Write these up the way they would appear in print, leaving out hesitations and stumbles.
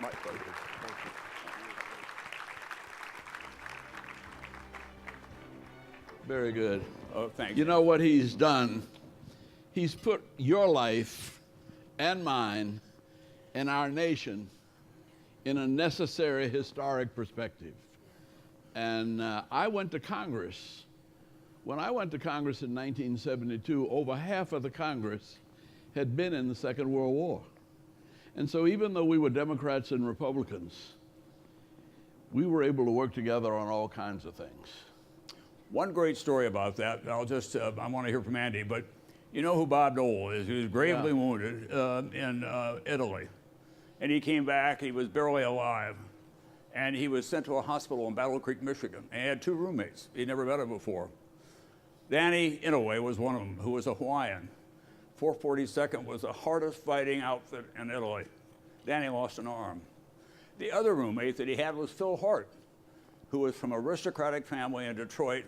My pleasure. Thank you. Very good. Oh, thank you. You know what he's done? He's put your life and mine and our nation in a necessary historic perspective. And I went to Congress. When I went to Congress in 1972, over half of the Congress had been in the Second World War. And so even though we were Democrats and Republicans, we were able to work together on all kinds of things. One great story about that, I want to hear from Andy, but you know who Bob Dole is? He was gravely wounded in Italy. And he came back, he was barely alive. And he was sent to a hospital in Battle Creek, Michigan. And he had two roommates. He'd never met him before. Danny Inouye was one of them, who was a Hawaiian. 442nd was the hardest fighting outfit in Italy. Danny lost an arm. The other roommate that he had was Phil Hart, who was from an aristocratic family in Detroit,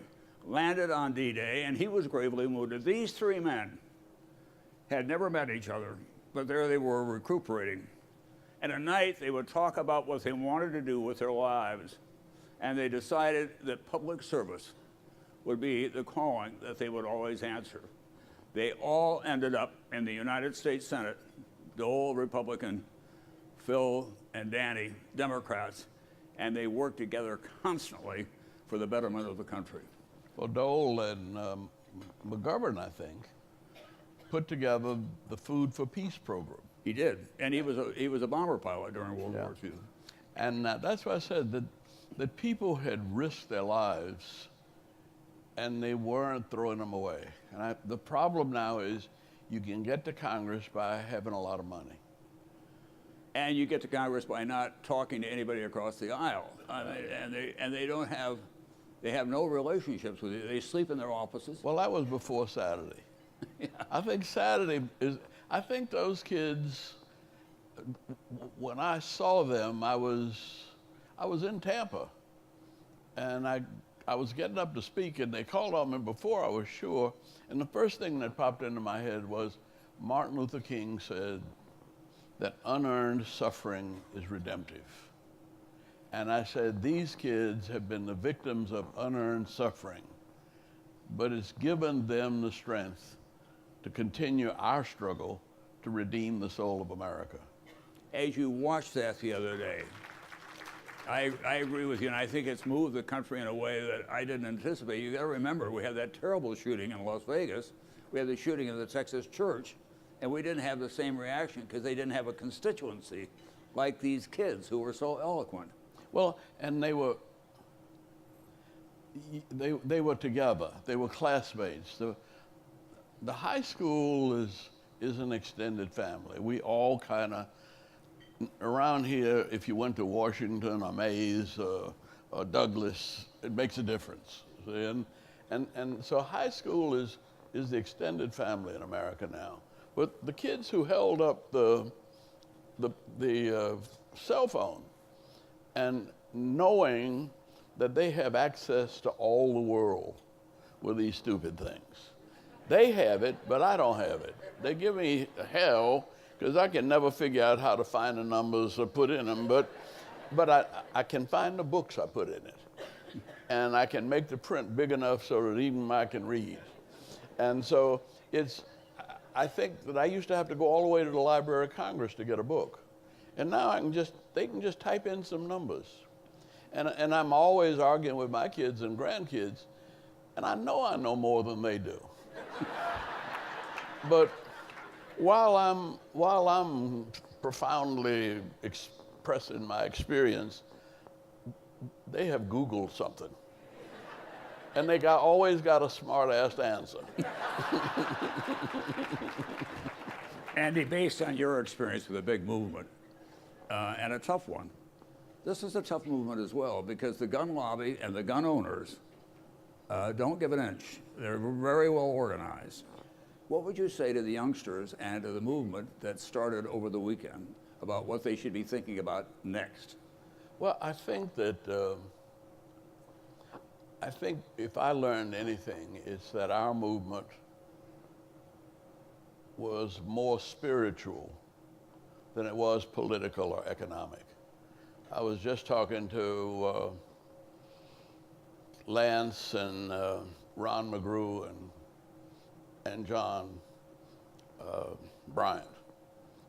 landed on D-Day, and he was gravely wounded. These three men had never met each other, but there they were recuperating. And at night, they would talk about what they wanted to do with their lives, and they decided that public service would be the calling that they would always answer. They all ended up in the United States Senate, Dole, Republican, Phil and Danny, Democrats, and they worked together constantly for the betterment of the country. Well, Dole and McGovern, I think, put together the Food for Peace program. He did, and he was a bomber pilot during World War II. And that's why I said that people had risked their lives, and they weren't throwing them away. And the problem now is you can get to Congress by having a lot of money. And you get to Congress by not talking to anybody across the aisle. And they have no relationships with you. They sleep in their offices. Well, that was before Saturday. Yeah. I think those kids, when I saw them, I was in Tampa, and I was getting up to speak, and they called on me before I was sure, and the first thing that popped into my head was Martin Luther King said that unearned suffering is redemptive. And I said, these kids have been the victims of unearned suffering, but it's given them the strength to continue our struggle to redeem the soul of America. As you watched that the other day, I agree with you, and I think it's moved the country in a way that I didn't anticipate. You got to remember, we had that terrible shooting in Las Vegas. We had the shooting in the Texas church, and we didn't have the same reaction because they didn't have a constituency like these kids who were so eloquent. Well, and they were together. They were classmates. The high school is an extended family. We all kind of, around here, if you went to Washington or Mays or Douglas, it makes a difference. See? And so high school is the extended family in America now. But the kids who held up the cell phone and knowing that they have access to all the world with these stupid things. They have it, but I don't have it. They give me hell because I can never figure out how to find the numbers or put in them, but I can find the books I put in it. And I can make the print big enough so that even I can read. And so I think that I used to have to go all the way to the Library of Congress to get a book. And now they can just type in some numbers. And I'm always arguing with my kids and grandkids, and I know more than they do. But while I'm profoundly expressing my experience, they have Googled something. And they always got a smart-ass answer. Andy, based on your experience with a big movement, and a tough one, this is a tough movement as well, because the gun lobby and the gun owners don't give an inch. They're very well organized. What would you say to the youngsters and to the movement that started over the weekend about what they should be thinking about next? Well, I think that if I learned anything, it's that our movement was more spiritual than it was political or economic. I was just talking to Lance and Ron McGrew and John Bryant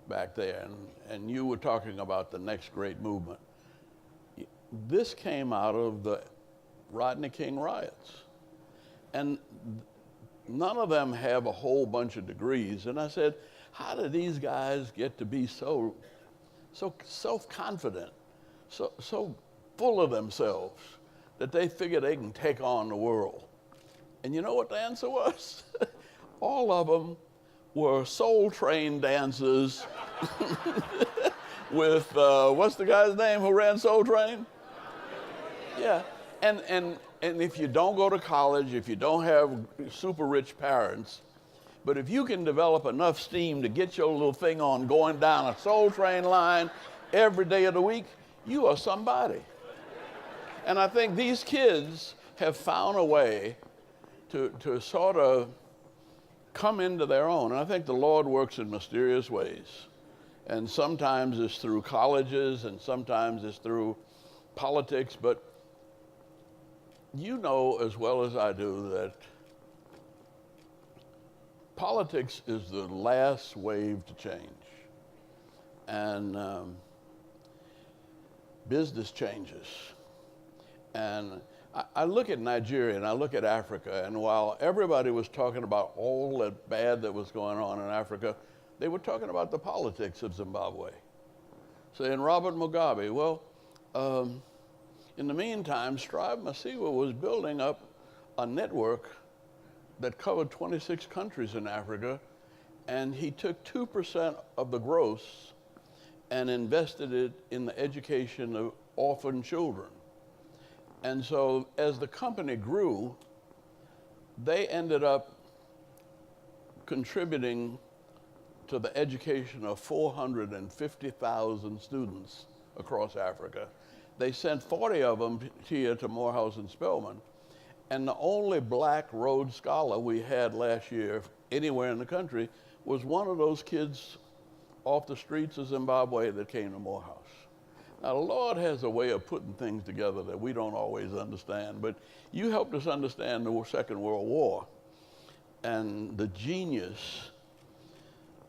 back there, and you were talking about the next great movement. This came out of the Rodney King riots. And none of them have a whole bunch of degrees. And I said, how do these guys get to be so self-confident, so full of themselves that they figure they can take on the world? And you know what the answer was? All of them were Soul Train dancers with, what's the guy's name who ran Soul Train? Yeah, and if you don't go to college, if you don't have super rich parents, but if you can develop enough steam to get your little thing on going down a Soul Train line every day of the week, you are somebody. And I think these kids have found a way to sort of come into their own. And I think the Lord works in mysterious ways. And sometimes it's through colleges, and sometimes it's through politics, but you know as well as I do that politics is the last wave to change. And business changes. And I look at Nigeria and I look at Africa, and while everybody was talking about all that bad that was going on in Africa, they were talking about the politics of Zimbabwe. Saying Robert Mugabe, well, in the meantime, Strive Masiwa was building up a network that covered 26 countries in Africa, and he took 2% of the gross and invested it in the education of orphan children. And so as the company grew, they ended up contributing to the education of 450,000 students across Africa. They sent 40 of them here to Morehouse and Spelman. And the only black Rhodes Scholar we had last year anywhere in the country was one of those kids off the streets of Zimbabwe that came to Morehouse. Now, the Lord has a way of putting things together that we don't always understand, but you helped us understand the Second World War and the genius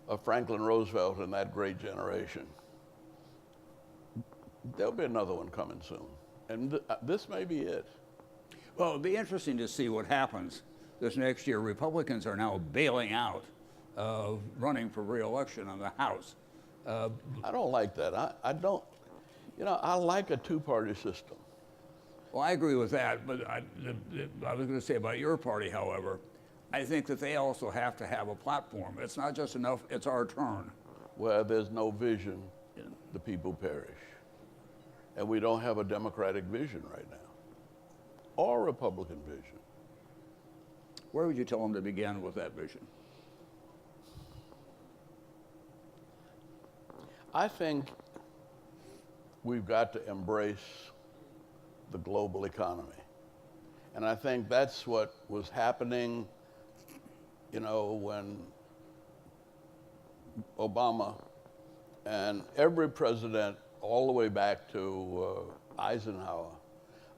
of Franklin Roosevelt and that great generation. There'll be another one coming soon, and this may be it. Well, it'll be interesting to see what happens this next year. Republicans are now bailing out running for re-election in the House. I don't like that. I don't, you know, I like a two-party system. Well, I agree with that, but I was going to say about your party, however, I think that they also have to have a platform. It's not just enough, it's our turn. Where there's no vision, the people perish. And we don't have a Democratic vision right now, or Republican vision. Where would you tell them to begin with that vision? I think we've got to embrace the global economy. And I think that's what was happening, you know, when Obama and every president all the way back to Eisenhower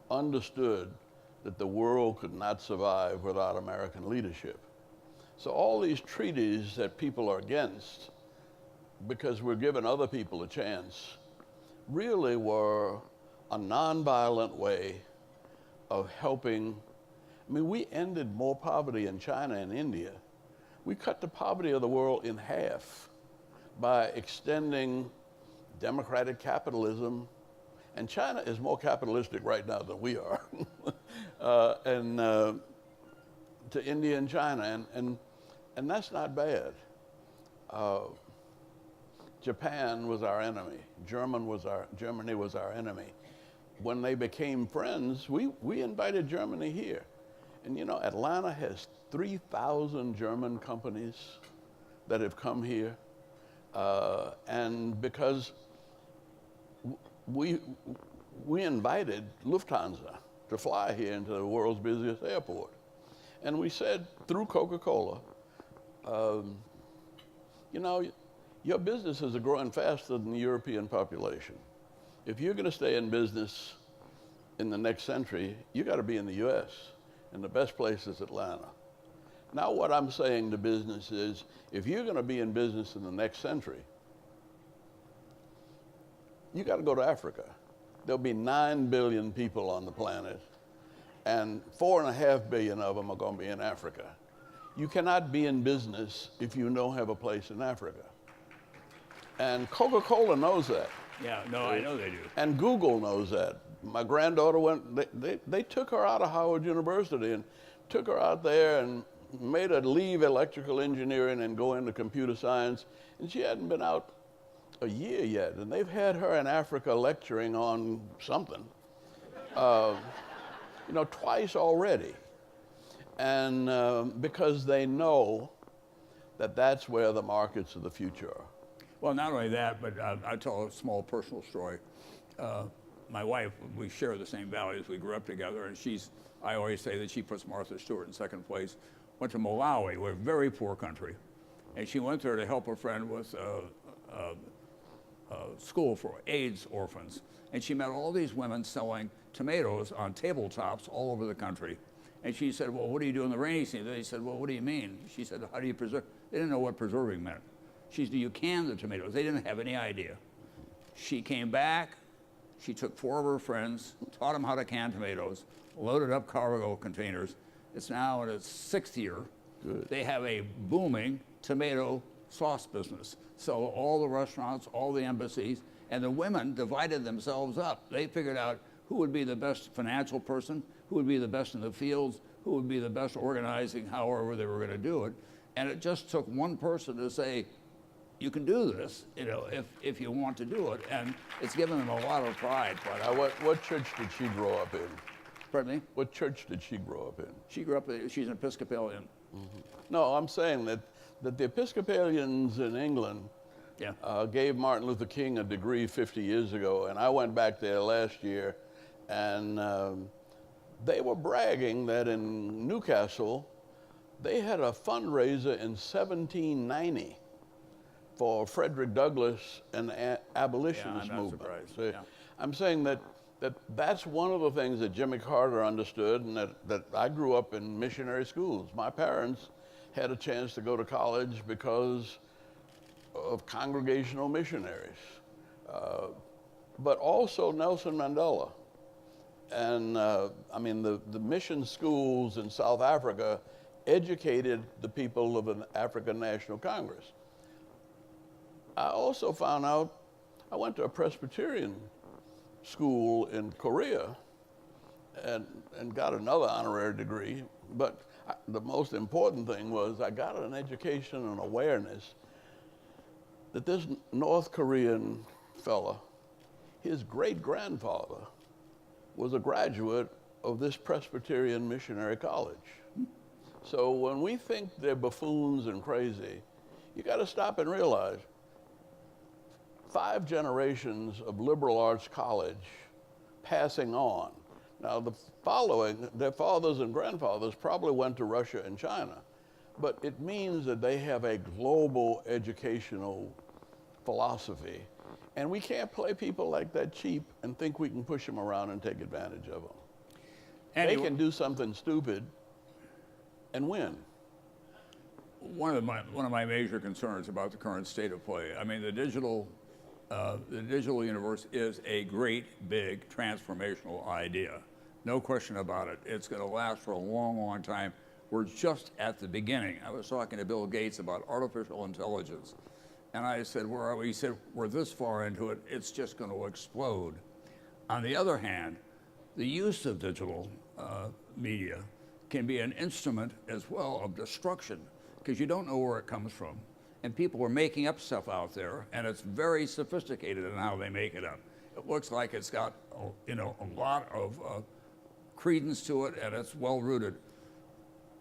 understood that the world could not survive without American leadership. So all these treaties that people are against, because we're giving other people a chance, really were a nonviolent way of helping. I mean, we ended more poverty in China and India. We cut the poverty of the world in half by extending democratic capitalism. And China is more capitalistic right now than we are, to India and China, and that's not bad. Japan was our enemy. Germany was our enemy. When they became friends, we invited Germany here. And you know, Atlanta has 3,000 German companies that have come here. And because we invited Lufthansa to fly here into the world's busiest airport. And we said, through Coca-Cola, you know, your businesses are growing faster than the European population. if you're going to stay in business in the next century, you got to be in the U.S., and the best place is Atlanta. Now what I'm saying to business is, if you're going to be in business in the next century, you got to go to Africa. There'll be 9 billion people on the planet, and 4.5 billion of them are going to be in Africa. You cannot be in business if you don't have a place in Africa. And Coca-Cola knows that. Yeah, no, I know they do. And Google knows that. My granddaughter they took her out of Howard University and took her out there and made her leave electrical engineering and go into computer science. And she hadn't been out a year yet. And they've had her in Africa lecturing on something, twice already. And because they know that that's where the markets of the future are. Well, not only that, but I'll tell a small personal story. My wife, we share the same values. We grew up together, and I always say that she puts Martha Stewart in second place. Went to Malawi, we're a very poor country. And she went there to help a friend with school for AIDS orphans. And she met all these women selling tomatoes on tabletops all over the country. And she said, well, what do you do in the rainy season? They said, well, what do you mean? She said, how do you preserve? They didn't know what preserving meant. She said, you can the tomatoes. They didn't have any idea. She came back. She took 4 of her friends, taught them how to can tomatoes, loaded up cargo containers. It's now in its 6th year. Good. They have a booming tomato sauce business. So all the restaurants, all the embassies, and the women divided themselves up. They figured out who would be the best financial person, who would be the best in the fields, who would be the best organizing, however they were going to do it. And it just took one person to say, you can do this, if you want to do it. And it's given them a lot of pride. What church did she grow up in? Pardon me? What church did she grow up in? She grew up, she's an Episcopalian. Mm-hmm. No, I'm saying that the Episcopalians in England gave Martin Luther King a degree 50 years ago, and I went back there last year, and they were bragging that in Newcastle, they had a fundraiser in 1790 for Frederick Douglass and the abolitionist movement. Surprised. So I'm saying that's one of the things that Jimmy Carter understood, and that I grew up in missionary schools. My parents had a chance to go to college because of congregational missionaries, but also Nelson Mandela. And the mission schools in South Africa educated the people of an African National Congress. I also found out, I went to a Presbyterian school in Korea and got another honorary degree, but the most important thing was I got an education and awareness that this North Korean fella, his great-grandfather was a graduate of this Presbyterian missionary college. So when we think they're buffoons and crazy, you got to stop and realize 5 generations of liberal arts college passing on. Now their fathers and grandfathers probably went to Russia and China, but it means that they have a global educational philosophy, and we can't play people like that cheap and think we can push them around and take advantage of them. They can do something stupid and win. One of my major concerns about the current state of play, I mean, the digital universe is a great, big, transformational idea. No question about it. It's going to last for a long, long time. We're just at the beginning. I was talking to Bill Gates about artificial intelligence. And I said, where are we? He said, we're this far into it, it's just going to explode. On the other hand, the use of digital media can be an instrument as well of destruction, because you don't know where it comes from. And people are making up stuff out there, and it's very sophisticated in how they make it up. It looks like it's got a lot of credence to it, and it's well-rooted.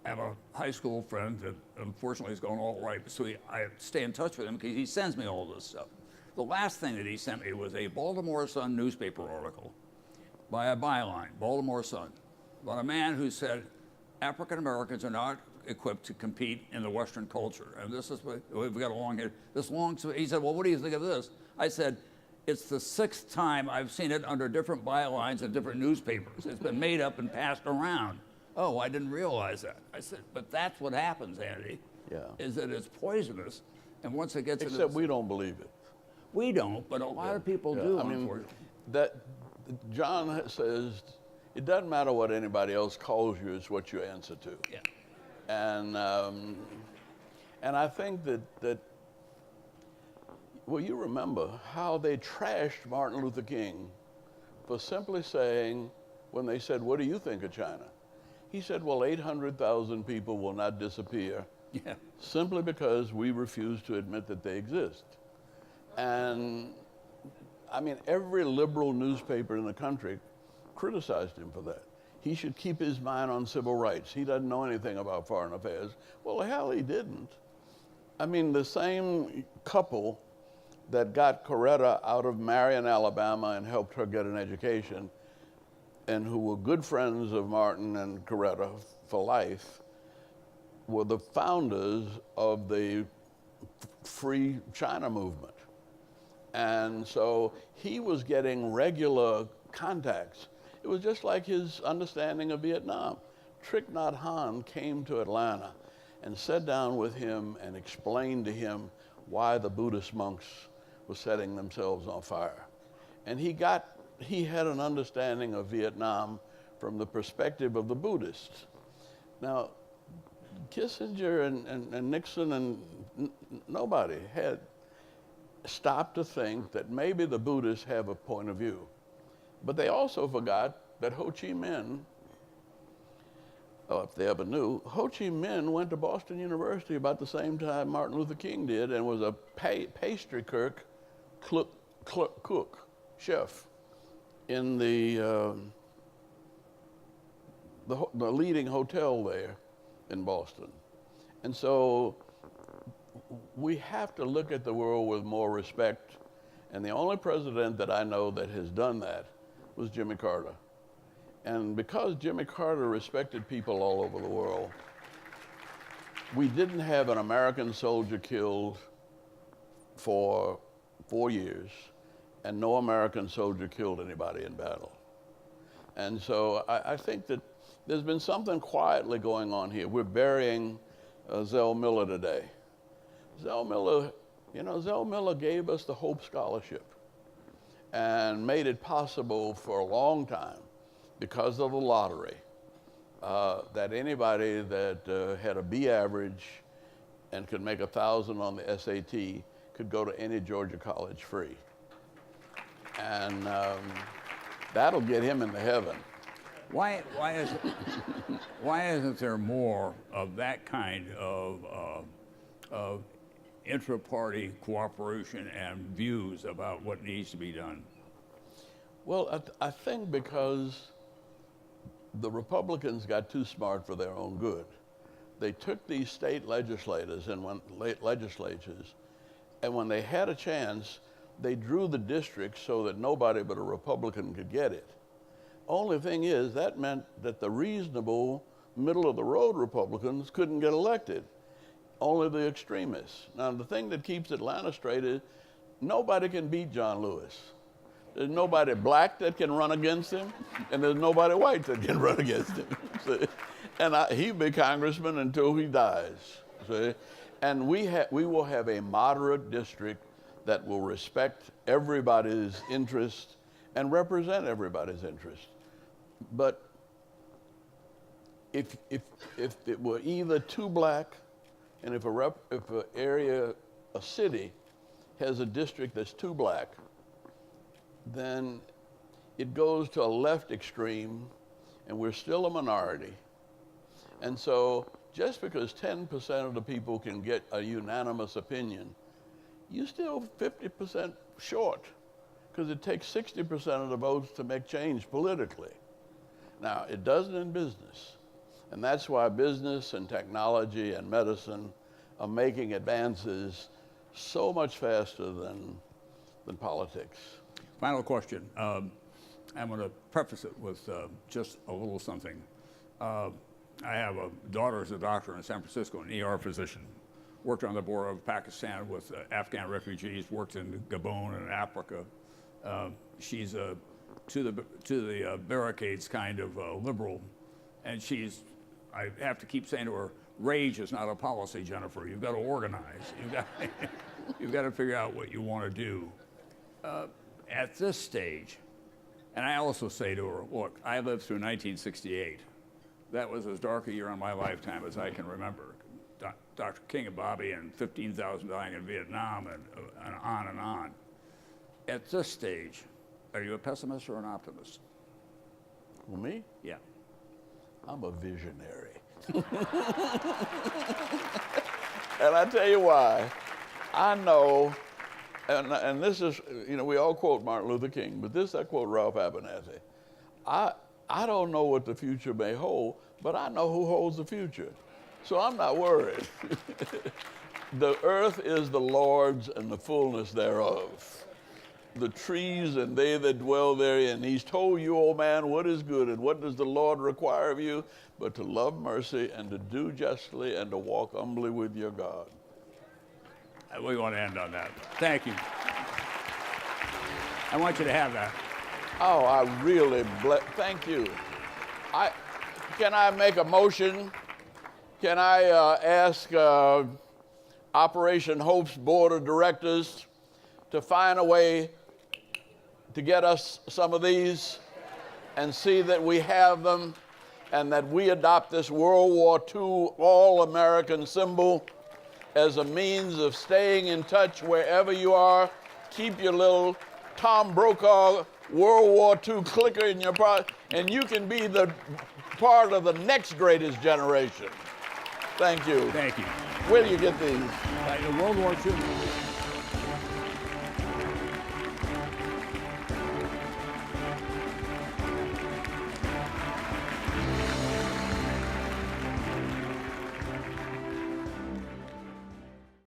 I have a high school friend that unfortunately is going all right, so I stay in touch with him because he sends me all this stuff. The last thing that he sent me was a Baltimore Sun newspaper article by a byline, Baltimore Sun, about a man who said African Americans are not equipped to compete in the Western culture. And this is what we've got along here. He said, well, what do you think of this? I said, It's the 6th time I've seen it under different bylines in different newspapers. It's been made up and passed around. Oh, I didn't realize that. I said, but that's what happens, Andy. Yeah. Is that it's poisonous, and once it gets Except we don't believe it. we don't, but a lot of people do. I mean, Unfortunately. that John says it doesn't matter what anybody else calls you; it's what you answer to. Yeah. And I think that well, you remember how they trashed Martin Luther King for simply saying, when they said, "What do you think of China?" He said, "Well, 800,000 people will not disappear." Yeah. Simply because we refuse to admit that they exist. And I mean, every liberal newspaper in the country criticized him for that. He should keep his mind on civil rights. He doesn't know anything about foreign affairs. Well, hell, he didn't. I mean, the same couple that got Coretta out of Marion, Alabama, and helped her get an education, and who were good friends of Martin and Coretta for life, were the founders of the Free China movement. And so he was getting regular contacts. It was just like his understanding of Vietnam. Thich Nhat Hanh came to Atlanta and sat down with him and explained to him why the Buddhist monks were setting themselves on fire. And he had an understanding of Vietnam from the perspective of the Buddhists. Now, Kissinger and Nixon and nobody had stopped to think that maybe the Buddhists have a point of view. But they also forgot that Ho Chi Minh, if they ever knew, Ho Chi Minh went to Boston University about the same time Martin Luther King did, and was a pastry cook, chef in the leading hotel there in Boston. And so we have to look at the world with more respect. And the only president that I know that has done that was Jimmy Carter. And because Jimmy Carter respected people all over the world, we didn't have an American soldier killed for 4 years, and no American soldier killed anybody in battle. And so I think that there's been something quietly going on here. We're burying Zell Miller today. Zell Miller gave us the Hope Scholarship and made it possible for a long time, because of the lottery, that anybody that had a B average and could make 1,000 on the SAT could go to any Georgia college free. And that'll get him into heaven. Why isn't there more of that kind of intra-party cooperation and views about what needs to be done? Well, I think because the Republicans got too smart for their own good. They took these state legislators and legislatures, and when they had a chance, they drew the districts so that nobody but a Republican could get it. Only thing is, that meant that the reasonable, middle-of-the-road Republicans couldn't get elected. Only the extremists. Now, the thing that keeps Atlanta straight is nobody can beat John Lewis. There's nobody black that can run against him, and there's nobody white that can run against him. See? And he'll be congressman until he dies. See? And we will have a moderate district that will respect everybody's interest and represent everybody's interest. But if it were either too black, and if a city has a district that's too black, then it goes to a left extreme, and we're still a minority. And so just because 10% of the people can get a unanimous opinion, you're still 50% short, because it takes 60% of the votes to make change politically. Now, it doesn't in business. And that's why business and technology and medicine are making advances so much faster than politics. Final question. I'm going to preface it with just a little something. I have a daughter who's a doctor in San Francisco, an ER physician. Worked on the border of Pakistan with Afghan refugees, worked in Gabon and Africa. She's to the barricades kind of liberal, and I have to keep saying to her, rage is not a policy, Jennifer. You've got to organize. You've got to figure out what you want to do. At this stage, and I also say to her, look, I lived through 1968. That was as dark a year in my lifetime as I can remember. Dr. King and Bobby and 15,000 dying in Vietnam and on and on. At this stage, are you a pessimist or an optimist? For me? Yeah. I'm a visionary. And I tell you why. I know, and this is, we all quote Martin Luther King, but this I quote Ralph Abernathy. I don't know what the future may hold, but I know who holds the future. So I'm not worried. The earth is the Lord's and the fullness thereof. The trees and they that dwell therein. He's told you, old man, what is good and what does the Lord require of you, but to love mercy and to do justly and to walk humbly with your God. We want to end on that. Thank you. I want you to have that. Oh, I really thank you. Can I make a motion? Can I ask Operation Hope's Board of Directors to find a way to get us some of these and see that we have them and that we adopt this World War II all-American symbol as a means of staying in touch wherever you are. Keep your little Tom Brokaw World War II clicker in your pocket, and you can be the part of the next greatest generation. Thank you. Thank you. Where do you get these? World War II.